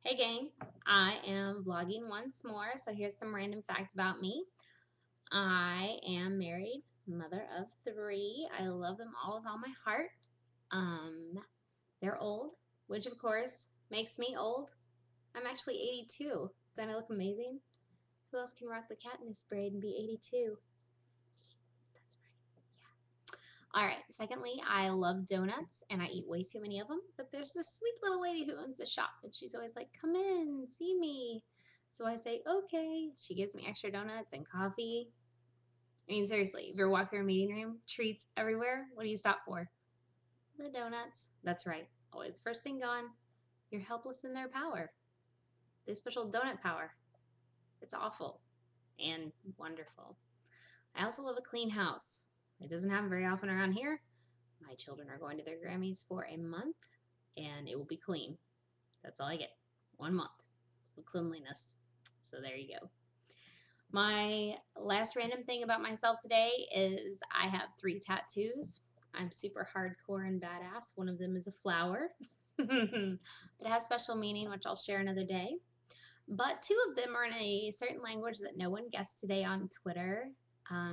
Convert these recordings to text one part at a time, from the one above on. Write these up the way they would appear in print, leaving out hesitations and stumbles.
Hey gang, I am vlogging once more, so here's some random facts about me. I am married, mother of three. I love them all with all my heart. Um, they're old, which of course makes me old. I'm actually 82. Don't I look amazing? Who else can rock the Katniss braid and be 82? That's right. All right. Secondly, I love donuts and I eat way too many of them. But there's this sweet little lady who owns a shop and she's always like, "Come in, see me." So I say, "Okay." She gives me extra donuts and coffee. I mean, seriously, if you ever walk through a meeting room, treats everywhere, what do you stop for? The donuts. That's right. Always first thing gone. You're helpless in their power. Their special donut power. It's awful and wonderful. I also love a clean house. It doesn't happen very often around here. My children are going to their Grammys for a month and it will be clean. That's all I get. 1 month. So cleanliness. So there you go. My last random thing about myself today is I have 3 tattoos. I'm super hardcore and badass. One of them is a flower. It has special meaning, which I'll share another day. But 2 of them are in a certain language that no one guessed today on Twitter.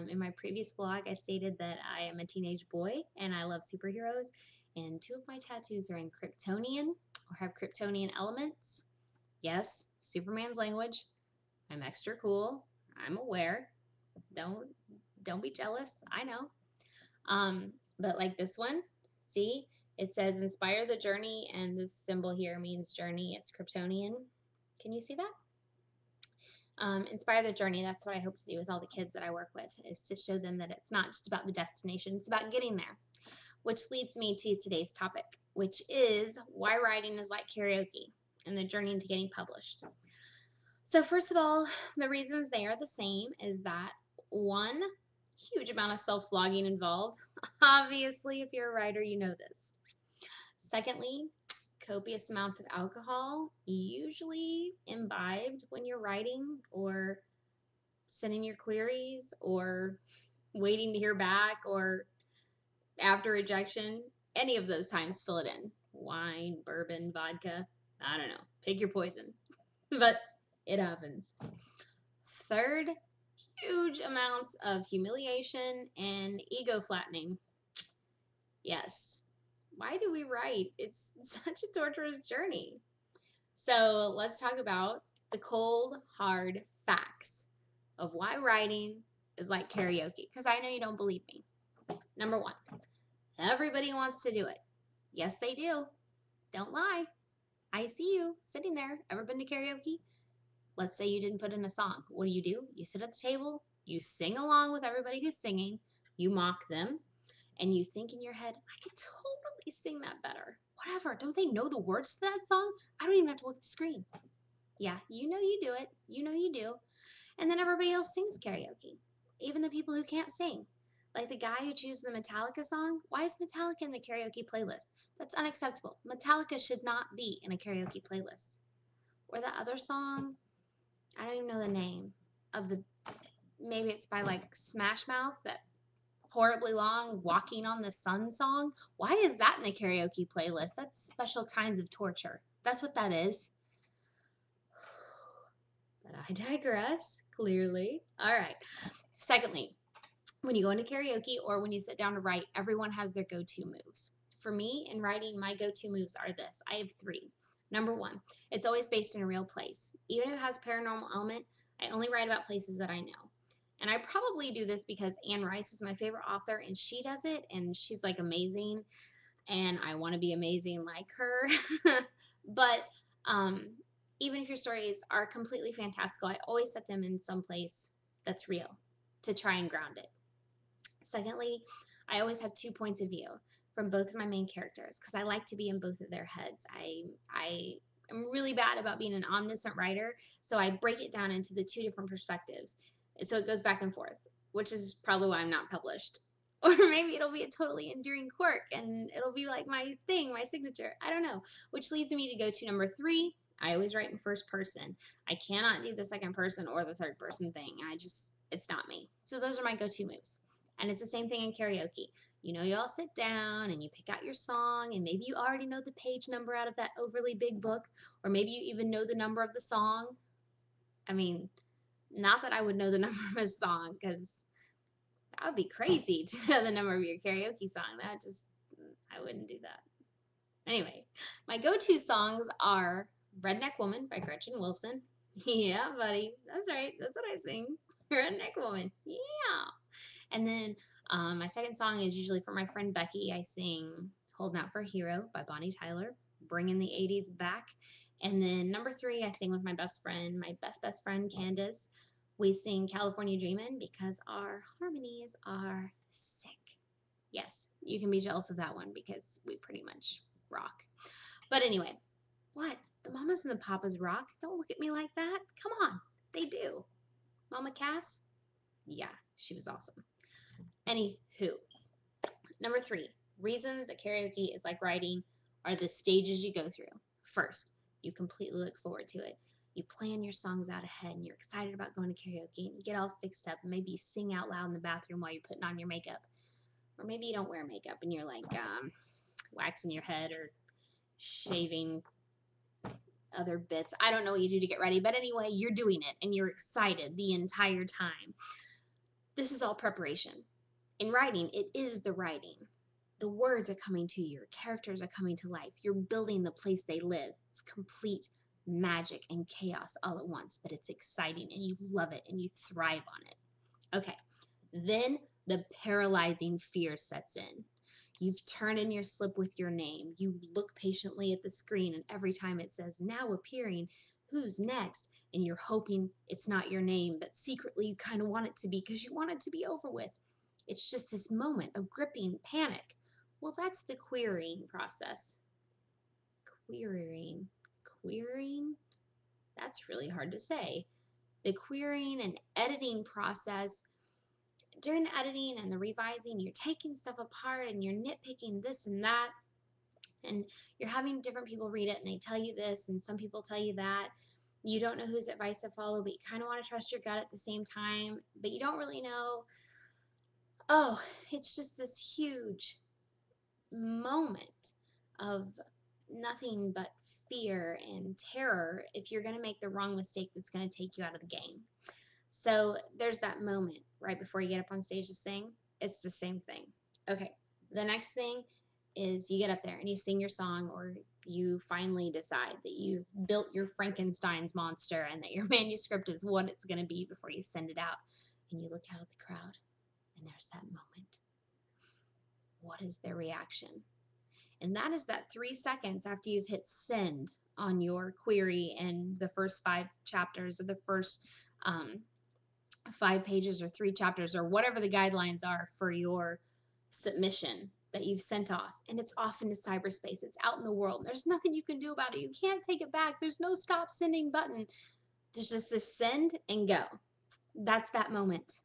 In my previous vlog, I stated that I am a teenage boy and I love superheroes. And 2 of my tattoos are in Kryptonian or have Kryptonian elements. Yes, Superman's language. I'm extra cool. I'm aware. Don't don't be jealous. I know. But like this one, see, it says inspire the journey, and this symbol here means journey. It's Kryptonian. Can you see that? Inspire the journey. That's what I hope to do with all the kids that I work with, is to show them that it's not just about the destination, it's about getting there. Which leads me to today's topic, which is why writing is like karaoke and the journey into getting published. So first of all, the reasons they are the same is that one, huge amount of self-flogging involved. Obviously, if you're a writer, you know this. Secondly, copious amounts of alcohol, usually imbibed when you're writing or sending your queries or waiting to hear back or after rejection. Any of those times, fill it in. Wine, bourbon, vodka, I don't know. Pick your poison. But it happens. Third, huge amounts of humiliation and ego flattening. Yes. Why do we write? It's such a torturous journey. So let's talk about the cold, hard facts of why writing is like karaoke, because I know you don't believe me. Number one, everybody wants to do it. Yes, they do. Don't lie. I see you sitting there. Ever been to karaoke? Let's say you didn't put in a song. What do? You sit at the table, you sing along with everybody who's singing, you mock them, and you think in your head, I could totally sing that better. Whatever. Don't they know the words to that song? I don't even have to look at the screen. Yeah, you know you do it. You know you do. And then everybody else sings karaoke, even the people who can't sing. Like the guy who chooses the Metallica song. Why is Metallica in the karaoke playlist? That's unacceptable. Metallica should not be in a karaoke playlist. Or the other song, I don't even know the name of the, maybe it's by like Smash Mouth, that horribly long Walking on the Sun song. Why is that in the karaoke playlist? That's special kinds of torture. That's what that is. But I digress, clearly. All right. Secondly, when you go into karaoke or when you sit down to write, everyone has their go-to moves. For me, in writing, my go-to moves are this. I have 3. Number 1, it's always based in a real place. Even if it has a paranormal element, I only write about places that I know. And I probably do this because Anne Rice is my favorite author and she does it and she's like amazing and I want to be amazing like her. But um, even if your stories are completely fantastical, I always set them in some place that's real to try and ground it. Secondly, I always have 2 points of view from both of my main characters because I like to be in both of their heads. I am really bad about being an omniscient writer, so I break it down into the 2 different perspectives. So it goes back and forth, which is probably why I'm not published. Or maybe it'll be a totally endearing quirk and it'll be like my thing, my signature. I don't know. Which leads me to go to number 3. I always write in first person. I cannot do the second person or the third person thing. It's not me. So those are my go-to moves. And it's the same thing in karaoke. You know, you all sit down and you pick out your song, and maybe you already know the page number out of that overly big book, or maybe you even know the number of the song. I mean, not that I would know the number of a song, because that would be crazy to know the number of your karaoke song. I wouldn't do that. Anyway, my go-to songs are Redneck Woman by Gretchen Wilson. Yeah, buddy. That's right. That's what I sing. Redneck Woman. Yeah. And then my second song is usually for my friend Becky. I sing Holding Out for a Hero by Bonnie Tyler, bringing the 80s back. And then number 3, I sing with my best friend, my best friend Candace. We sing California Dreamin' because our harmonies are sick. Yes, you can be jealous of that one because we pretty much rock. But anyway, what? The mamas and the papas rock? Don't look at me like that. Come on, they do. Mama Cass? Yeah, she was awesome. Anywho, number 3, reasons that karaoke is like writing are the stages you go through. First, you completely look forward to it. You plan your songs out ahead and you're excited about going to karaoke and you get all fixed up and maybe you sing out loud in the bathroom while you're putting on your makeup. Or maybe you don't wear makeup and you're like waxing your head or shaving other bits. I don't know what you do to get ready, but anyway, you're doing it and you're excited the entire time. This is all preparation. In writing, it is the writing. The words are coming to you, your characters are coming to life. You're building the place they live. It's complete magic and chaos all at once, but it's exciting and you love it and you thrive on it. Okay, then the paralyzing fear sets in. You've turned in your slip with your name. You look patiently at the screen, and every time it says, now appearing, who's next? And you're hoping it's not your name, but secretly you kind of want it to be because you want it to be over with. It's just this moment of gripping panic. Well, that's the querying process. Querying. Querying? That's really hard to say. The querying and editing process, during the editing and the revising, you're taking stuff apart and you're nitpicking this and that, and you're having different people read it and they tell you this and some people tell you that. You don't know whose advice to follow, but you kind of want to trust your gut at the same time, but you don't really know. Oh, it's just this huge moment of nothing but fear and terror if you're going to make the wrong mistake that's going to take you out of the game. So there's that moment right before you get up on stage to sing. It's the same thing. Okay, the next thing is you get up there and you sing your song, or you finally decide that you've built your Frankenstein's monster and that your manuscript is what it's going to be before you send it out. And you look out at the crowd and there's that moment. What is their reaction? And that is that 3 seconds after you've hit send on your query in the first 5 chapters or the first 5 pages or 3 chapters or whatever the guidelines are for your submission that you've sent off. And it's off into cyberspace. It's out in the world. There's nothing you can do about it. You can't take it back. There's no stop sending button. There's just this send and go. That's that moment.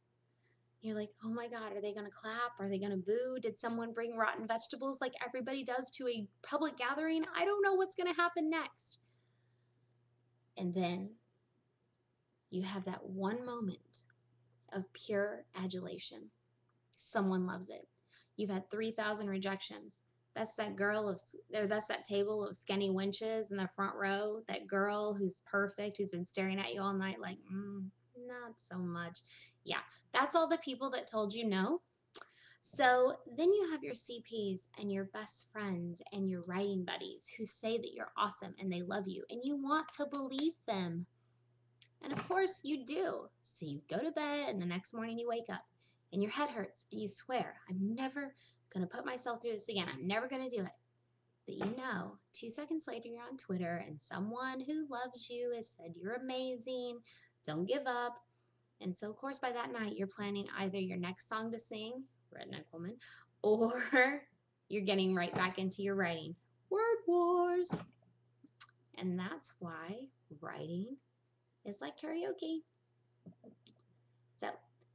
You're like, oh my God, are they going to clap? Are they going to boo? Did someone bring rotten vegetables like everybody does to a public gathering? I don't know what's going to happen next. And then you have that one moment of pure adulation. Someone loves it. You've had 3,000 rejections. That's that that's that table of skinny wenches in the front row. That girl who's perfect, who's been staring at you all night like, not so much. Yeah, that's all the people that told you no. So then you have your CPs and your best friends and your writing buddies who say that you're awesome and they love you and you want to believe them. And of course you do. So you go to bed and the next morning you wake up and your head hurts and you swear, I'm never going to put myself through this again. I'm never going to do it. But you know, 2 seconds later you're on Twitter and someone who loves you has said you're amazing, don't give up. And so, of course, by that night, you're planning either your next song to sing, Redneck Woman, or you're getting right back into your writing. Word wars. And that's why writing is like karaoke. So,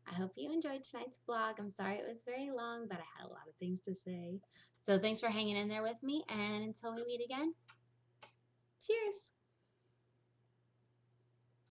I hope you enjoyed tonight's vlog. I'm sorry it was very long, but I had a lot of things to say. So, thanks for hanging in there with me, and until we meet again, cheers!